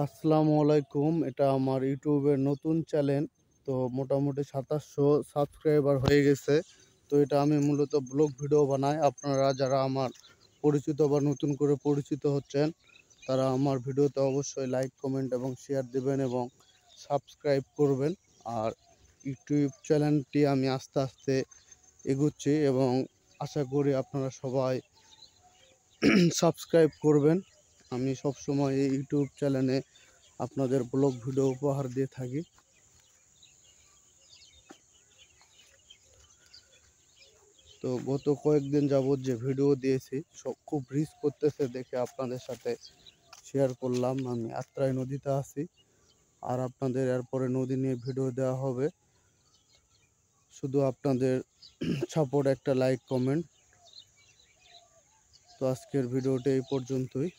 আসসালামু আলাইকুম। এটা আমার ইউটিউবের নতুন চ্যানেল। তো মোটামুটি ২৭০০ সাবস্ক্রাইবার হয়ে গেছে। তো এটা আমি মূলত ব্লগ ভিডিও বানাই। আপনারা যারা আমার পরিচিত বা নতুন করে পরিচিত হচ্ছেন, তারা আমার ভিডিওতে অবশ্যই লাইক, কমেন্ট এবং শেয়ার দিবেন এবং সাবস্ক্রাইব করবেন। আর ইউটিউব চ্যানেলটি আমি আস্তে, আস্তে এগুচ্ছি এবং আশা করি আপনারা সবাই সাবস্ক্রাইব করবেন। আমি সবসময় এই ইউটিউব চ্যানেলে আপনাদের ব্লগ ভিডিও উপহার দিয়ে থাকি। তো গত কয়েকদিন যাবৎ যে ভিডিও দিয়েছি সব খুব রিচ করতেছে দেখে আপনাদের সাথে শেয়ার করলাম। আমি আত্রাই নদীতে আছি, আর আপনাদের এরপরে নদী নিয়ে ভিডিও দেওয়া হবে। শুধু আপনাদের সাপোর্ট, একটা লাইক, কমেন্ট। তো আজকের ভিডিওটা এই পর্যন্তই।